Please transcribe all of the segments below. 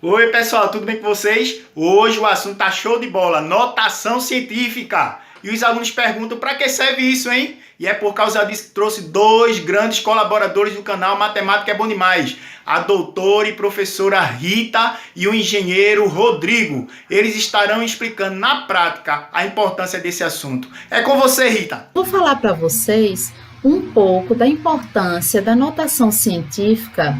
Oi pessoal, tudo bem com vocês? Hoje o assunto tá show de bola, notação científica. E os alunos perguntam para que serve isso, hein? E é por causa disso que trouxe dois grandes colaboradores do canal Matemática é Bom Demais. A doutora e professora Rita e o engenheiro Rodrigo. Eles estarão explicando na prática a importância desse assunto. É com você, Rita. Vou falar para vocês um pouco da importância da notação científica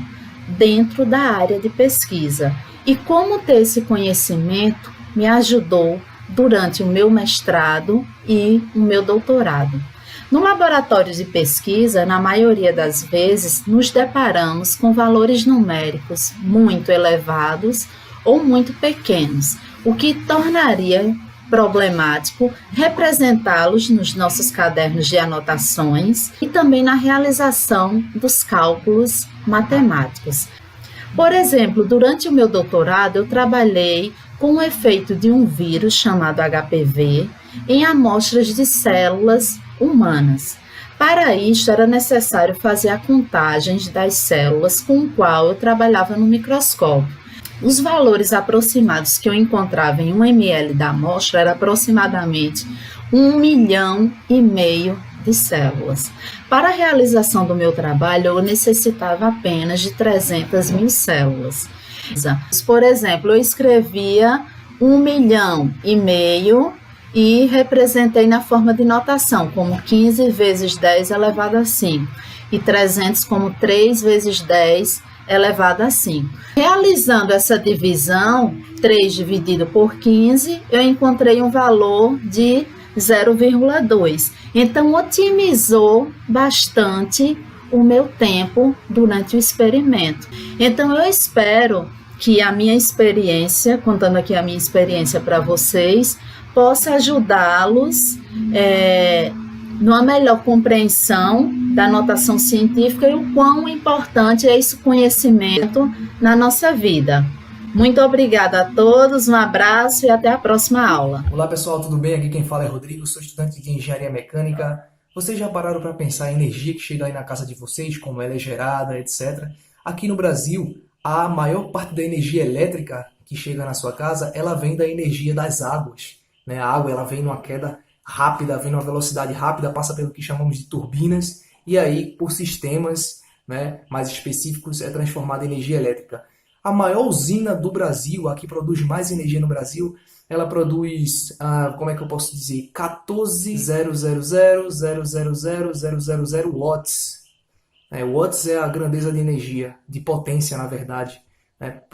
dentro da área de pesquisa e como ter esse conhecimento me ajudou durante o meu mestrado e o meu doutorado. No laboratório de pesquisa, na maioria das vezes, nos deparamos com valores numéricos muito elevados ou muito pequenos, o que tornaria problemático representá-los nos nossos cadernos de anotações e também na realização dos cálculos matemáticos. Por exemplo, durante o meu doutorado, eu trabalhei com o efeito de um vírus chamado HPV em amostras de células humanas. Para isso, era necessário fazer a contagem das células com o qual eu trabalhava no microscópio. Os valores aproximados que eu encontrava em 1 ml da amostra era aproximadamente 1,5 milhão de células. Para a realização do meu trabalho, eu necessitava apenas de 300 mil células. Por exemplo, eu escrevia 1,5 milhão e representei na forma de notação, como 15 vezes 10 elevado a 5, e 300 como 3 vezes 10 elevado a 5. Realizando essa divisão, 3 dividido por 15, eu encontrei um valor de 0,2. Então, otimizou bastante o meu tempo durante o experimento. Então, eu espero que a minha experiência, contando aqui a minha experiência para vocês, possa ajudá-los numa melhor compreensão da notação científica e o quão importante é esse conhecimento na nossa vida. Muito obrigada a todos, um abraço e até a próxima aula. Olá pessoal, tudo bem? Aqui quem fala é Rodrigo, sou estudante de Engenharia Mecânica. Vocês já pararam para pensar em energia que chega aí na casa de vocês, como ela é gerada, etc? Aqui no Brasil, a maior parte da energia elétrica que chega na sua casa, ela vem da energia das águas. A água ela vem numa queda rápida, vem numa velocidade rápida, passa pelo que chamamos de turbinas, e aí, por sistemas mais específicos, é transformada em energia elétrica. A maior usina do Brasil, a que produz mais energia no Brasil, ela produz, como é que eu posso dizer, 14.000.000.000 watts. Watts é a grandeza de energia, de potência, na verdade.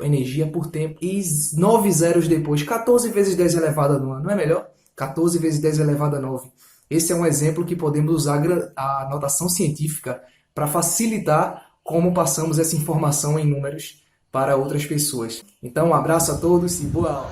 Energia por tempo. E 9 zeros depois, 14 vezes 10 elevado a 9, não é melhor? 14 vezes 10 elevado a 9. Esse é um exemplo que podemos usar a notação científica para facilitar como passamos essa informação em números para outras pessoas. Então, um abraço a todos e boa aula.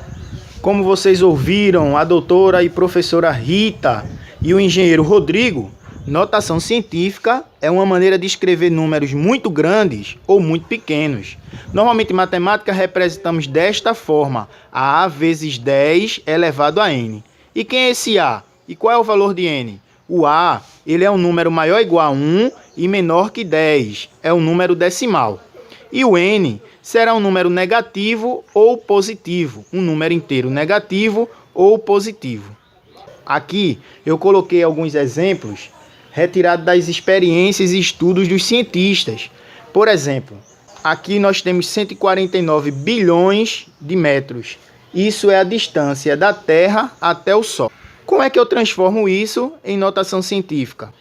Como vocês ouviram, a doutora e professora Rita e o engenheiro Rodrigo, notação científica é uma maneira de escrever números muito grandes ou muito pequenos. Normalmente em matemática representamos desta forma, a vezes 10 elevado a n. E quem é esse A? E qual é o valor de n? O A, ele é um número maior ou igual a 1 e menor que 10, é um número decimal. E o n será um número negativo ou positivo, um número inteiro negativo ou positivo. Aqui eu coloquei alguns exemplos retirados das experiências e estudos dos cientistas. Por exemplo, aqui nós temos 149 bilhões de metros. Isso é a distância da Terra até o Sol. Como é que eu transformo isso em notação científica?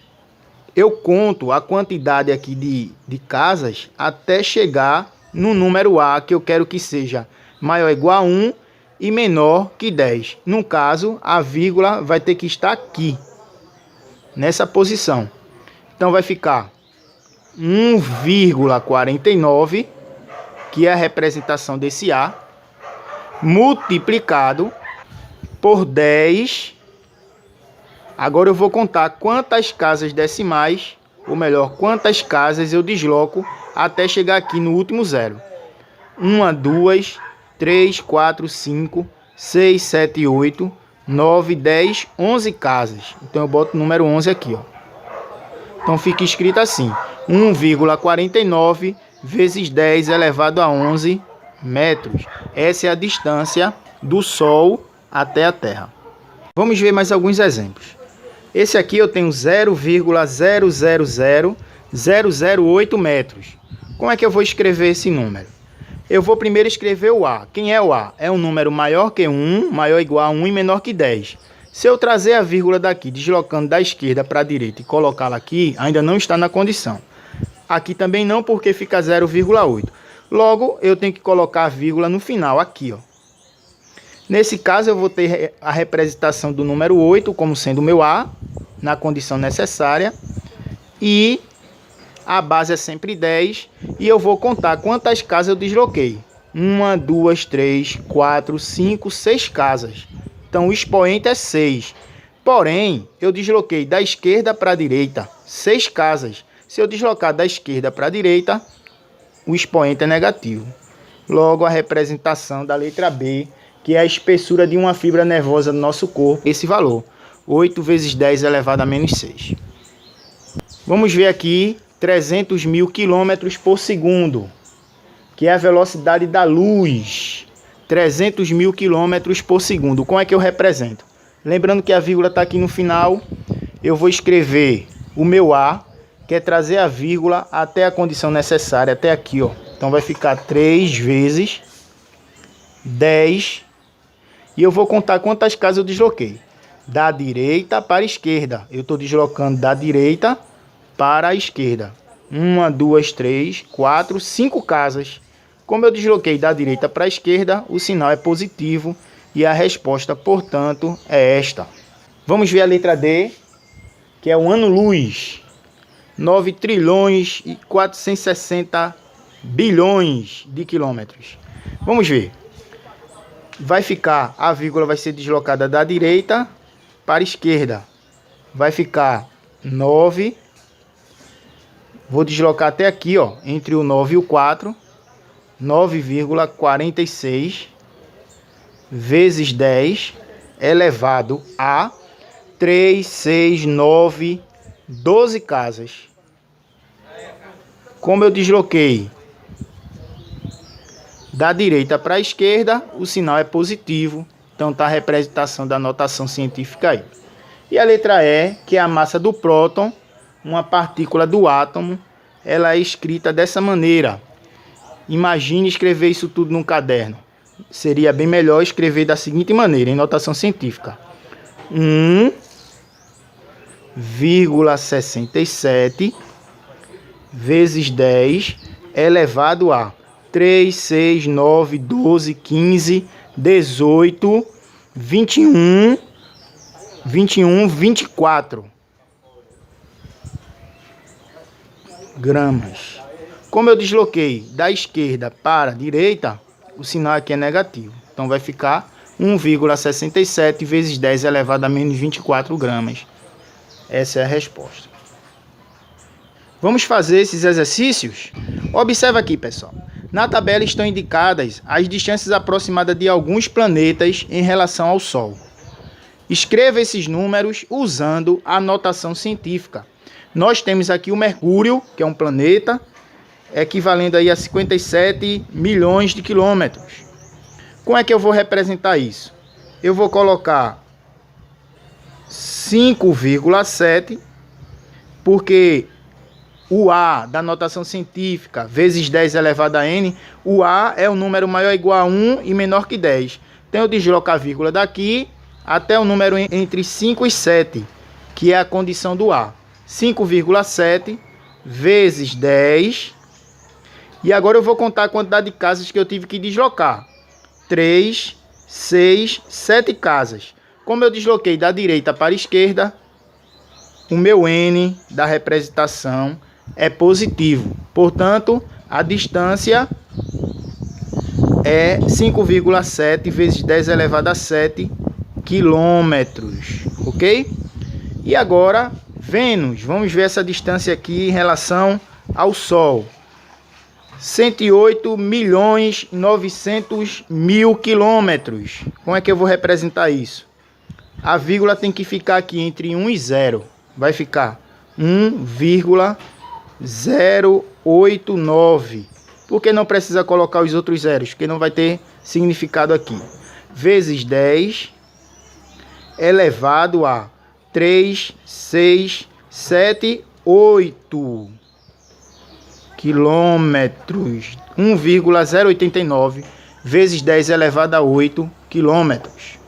Eu conto a quantidade aqui de casas até chegar no número A, que eu quero que seja maior ou igual a 1 e menor que 10. No caso, a vírgula vai ter que estar aqui, nessa posição. Então vai ficar 1,49, que é a representação desse A, multiplicado por 10. Agora eu vou contar quantas casas decimais, ou melhor, quantas casas eu desloco até chegar aqui no último zero. 1, 2, 3, 4, 5, 6, 7, 8, 9, 10, 11 casas. Então eu boto o número 11 aqui, ó. Então fica escrito assim: 1,49 vezes 10 elevado a 11 metros. Essa é a distância do Sol até a Terra. Vamos ver mais alguns exemplos. Esse aqui eu tenho 0,000008 metros. Como é que eu vou escrever esse número? Eu vou primeiro escrever o A. Quem é o A? É um número maior que 1, maior ou igual a 1 e menor que 10. Se eu trazer a vírgula daqui, deslocando da esquerda para a direita e colocá-la aqui, ainda não está na condição. Aqui também não, porque fica 0,8. Logo, eu tenho que colocar a vírgula no final, aqui, ó. Nesse caso, eu vou ter a representação do número 8 como sendo o meu A, na condição necessária. E a base é sempre 10. E eu vou contar quantas casas eu desloquei. 1, 2, 3, 4, 5, 6 casas. Então, o expoente é 6. Porém, eu desloquei da esquerda para a direita 6 casas. Se eu deslocar da esquerda para a direita, o expoente é negativo. Logo, a representação da letra B, que é a espessura de uma fibra nervosa do nosso corpo, esse valor, 8 vezes 10 elevado a menos 6. Vamos ver aqui 300 mil quilômetros por segundo, que é a velocidade da luz. 300 mil quilômetros por segundo. Como é que eu represento? Lembrando que a vírgula está aqui no final, eu vou escrever o meu A, que é trazer a vírgula até a condição necessária, até aqui, ó. Então vai ficar 3 vezes 10. E eu vou contar quantas casas eu desloquei. Da direita para a esquerda. Eu estou deslocando da direita para a esquerda. 1, 2, 3, 4, 5 casas. Como eu desloquei da direita para a esquerda, o sinal é positivo. E a resposta, portanto, é esta. Vamos ver a letra D, que é o ano-luz. 9 trilhões e 460 bilhões de quilômetros. Vamos ver. Vai ficar, a vírgula vai ser deslocada da direita para a esquerda. Vai ficar 9. Vou deslocar até aqui, ó, entre o 9 e o 4. 9,46 vezes 10 elevado a 3, 6, 9, 12 casas. Como eu desloquei da direita para a esquerda, o sinal é positivo. Então está a representação da notação científica aí. E a letra E, que é a massa do próton, uma partícula do átomo, ela é escrita dessa maneira. Imagine escrever isso tudo num caderno. Seria bem melhor escrever da seguinte maneira, em notação científica. 1,67 vezes 10 elevado a 3, 6, 9, 12, 15, 18, 21, 24 gramas. Como eu desloquei da esquerda para a direita, o sinal aqui é negativo. Então vai ficar 1,67 vezes 10 elevado a menos 24 gramas. Essa é a resposta. Vamos fazer esses exercícios? Observa aqui, pessoal. Na tabela estão indicadas as distâncias aproximadas de alguns planetas em relação ao Sol. Escreva esses números usando a notação científica. Nós temos aqui o Mercúrio, que é um planeta, equivalendo aí a 57 milhões de quilômetros. Como é que eu vou representar isso? Eu vou colocar 5,7, porque o A da notação científica, vezes 10 elevado a N, o A é o número maior ou igual a 1 e menor que 10. Então eu desloco a vírgula daqui até o número entre 5 e 7, que é a condição do A. 5,7 vezes 10. E agora eu vou contar a quantidade de casas que eu tive que deslocar. 3, 6, 7 casas. Como eu desloquei da direita para a esquerda, o meu N da representação é positivo. Portanto, a distância é 5,7 vezes 10 elevado a 7 quilômetros. Ok? E agora, Vênus. Vamos ver essa distância aqui em relação ao Sol. 108 milhões 900 mil quilômetros. Como é que eu vou representar isso? A vírgula tem que ficar aqui entre 1 e 0. Vai ficar 1,089 Por que não precisa colocar os outros zeros? Porque não vai ter significado aqui. Vezes 10 elevado a 3, 6, 7, 8 quilômetros. 1,089 vezes 10 elevado a 8 quilômetros.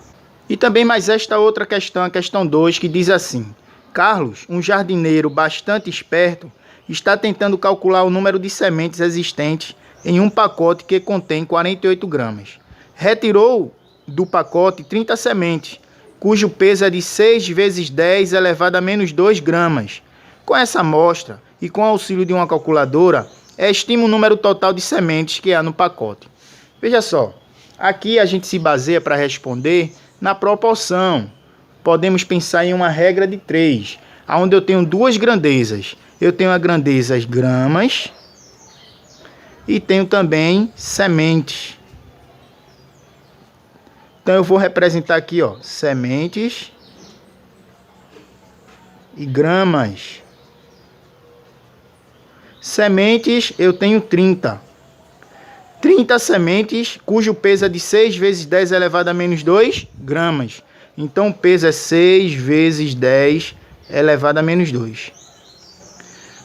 E também mais esta outra questão, a questão 2, que diz assim: Carlos, um jardineiro bastante esperto, está tentando calcular o número de sementes existentes em um pacote que contém 48 gramas. Retirou do pacote 30 sementes, cujo peso é de 6 vezes 10 elevado a menos 2 gramas. Com essa amostra e com o auxílio de uma calculadora, estima o número total de sementes que há no pacote. Veja só, aqui a gente se baseia para responder na proporção. Podemos pensar em uma regra de 3, onde eu tenho duas grandezas. Eu tenho a grandeza gramas e tenho também sementes. Então eu vou representar aqui, ó, sementes e gramas. Sementes eu tenho 30. 30 sementes, cujo peso é de 6 vezes 10 elevado a menos 2 gramas. Então o peso é 6 vezes 10 elevado a menos 2.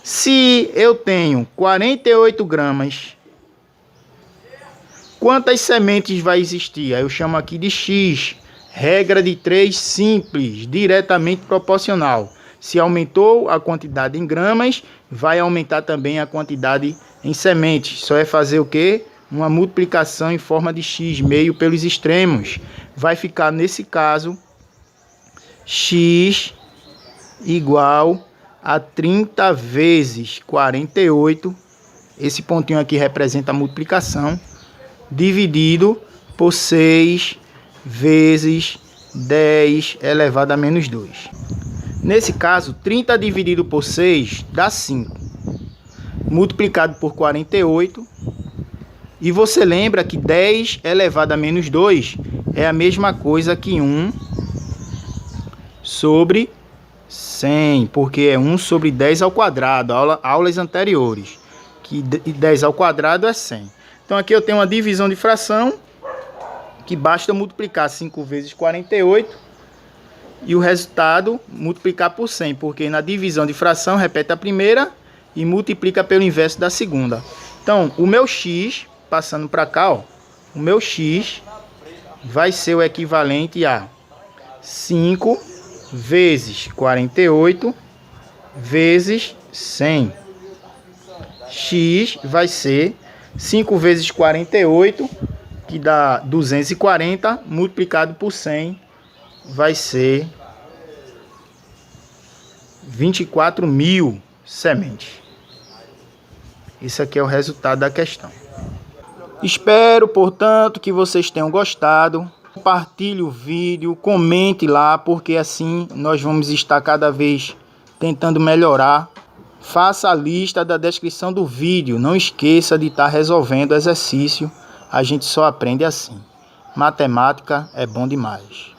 Se eu tenho 48 gramas, quantas sementes vai existir? Aí eu chamo aqui de X. Regra de 3 simples, diretamente proporcional. Se aumentou a quantidade em gramas, vai aumentar também a quantidade em sementes. Só é fazer o quê? Uma multiplicação em forma de x, meio pelos extremos. Vai ficar, nesse caso, x igual a 30 vezes 48. Esse pontinho aqui representa a multiplicação. Dividido por 6 vezes 10 elevado a menos 2. Nesse caso, 30 dividido por 6 dá 5. Multiplicado por 48. E você lembra que 10 elevado a menos 2 é a mesma coisa que 1 sobre 100. Porque é 1 sobre 10 ao quadrado. Aulas anteriores. Que 10 ao quadrado é 100. Então aqui eu tenho uma divisão de fração. Que basta multiplicar 5 vezes 48. E o resultado multiplicar por 100, porque na divisão de fração repete a primeira e multiplica pelo inverso da segunda. Então, o meu x, passando para cá, ó, o meu x vai ser o equivalente a 5 vezes 48 vezes 100. X vai ser 5 vezes 48, que dá 240, multiplicado por 100, vai ser 24.000 sementes. Isso aqui é o resultado da questão. Espero, portanto, que vocês tenham gostado. Compartilhe o vídeo, comente lá, porque assim nós vamos estar cada vez tentando melhorar. Faça a lista da descrição do vídeo. Não esqueça de estar resolvendo o exercício. A gente só aprende assim. Matemática é bom demais.